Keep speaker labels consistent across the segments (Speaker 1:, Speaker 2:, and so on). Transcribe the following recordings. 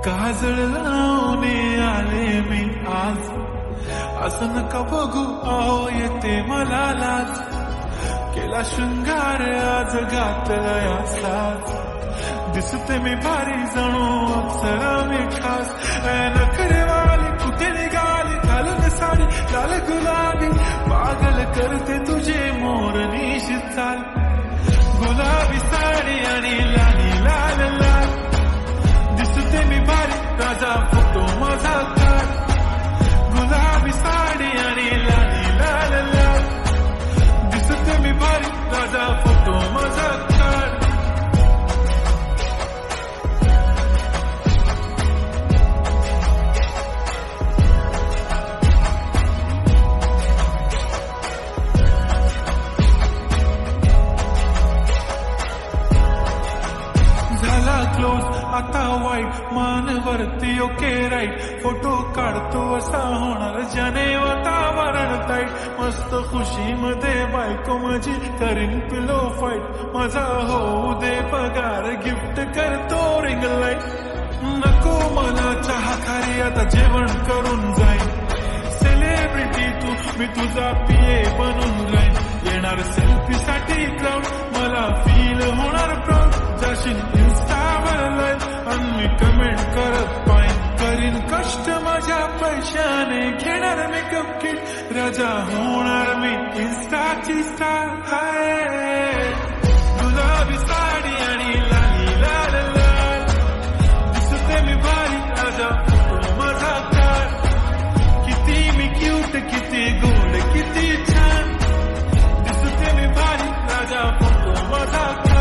Speaker 1: काजळ लावून आले मी आज, असं नका बघू अहो येते मला लाज, केला शृंगार आज घातला या साज, दिसते मी भारी जणू अप्सरा मी खास, नखरेवाली कुठे निघाली घालून साडी लाल गुलाबी, पागल करते तुझे मोरनीशी चाल, गुलाबी साडी आणि लाली लाल लाल, दिसते मी भारी राजा फोटो माझा काढ, गुलाबी साडी आणि लाली लाल लाल, दिसते मी भारी राजा फोटो माझा काढ. क्लोज आता वाईट मान वरती ओके राईट, फोटो काढतो असा होणार ज्याने वातावरण ताईट, मस्त खुशी मध्ये बायको माझी करीन पिलो फाईट, माझा होऊ दे पगार गिफ्ट करतो रिंग लाईट, नको मला चहा खारी आता जेवण करून जाईन, सेलिब्रिटी तू मी तुझा पिये बनून राहीन, येणार सेल्फी साठी क्राऊड मला फील होणार प्राऊड, जाशील इन्स्टावर लाईव्ह आणि मी कमेंट करत पाहिन, करीन कष्ट माझ्या पैशाने घेणार मेकअप किट, राजा होणार मी इन्स्टाची स्टार. हाय गुलाबी साडी आणि लाली लाल लाल, दिसते मी भारी राजा फोटो माझा काढ, किती मी क्यूट किती गोड किती छान, दिसते मी भारी राजा फोटो माझा काढ.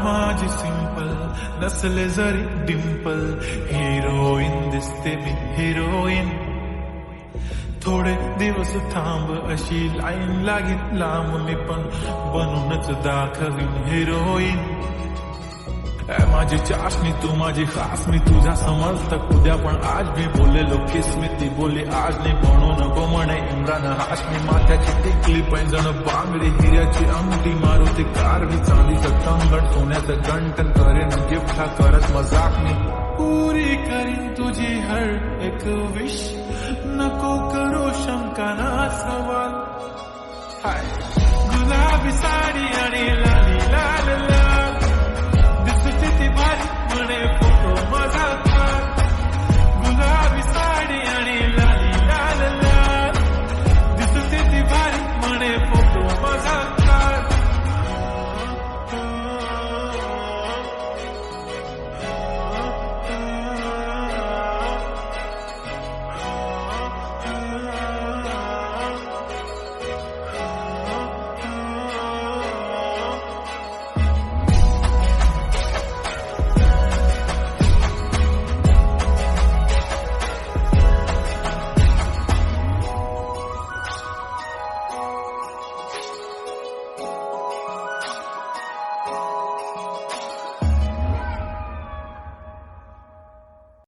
Speaker 1: माझी सिंपल नसले जरी डिंपल, हिरोईन दिसते मी हिरोईन, थोडे दिवस थांब अशी लाईन लागेल लांब, मी पण बनूनच दाखवीन हिरोईन, माझी चाशनी तू माझी खास, मी तुझा समर्थक उद्या पण आज मी बोललेलो किस मी, ती बोलली आज नाही म्हणू नको म्हणे इम्रान हाशमी, माथ्याची टिकली पैंजण बांगडी हिऱ्याची अंगठी, मारुती कारवी चांदीचं कंगण सोन्याचं गंटन, करेन गिफ्ट हा करत मजाक मी, पुरी करीन तुझी हर एक विश, नको करू शंका ना सवाल. हाय गुलाबी साडी आणि लाली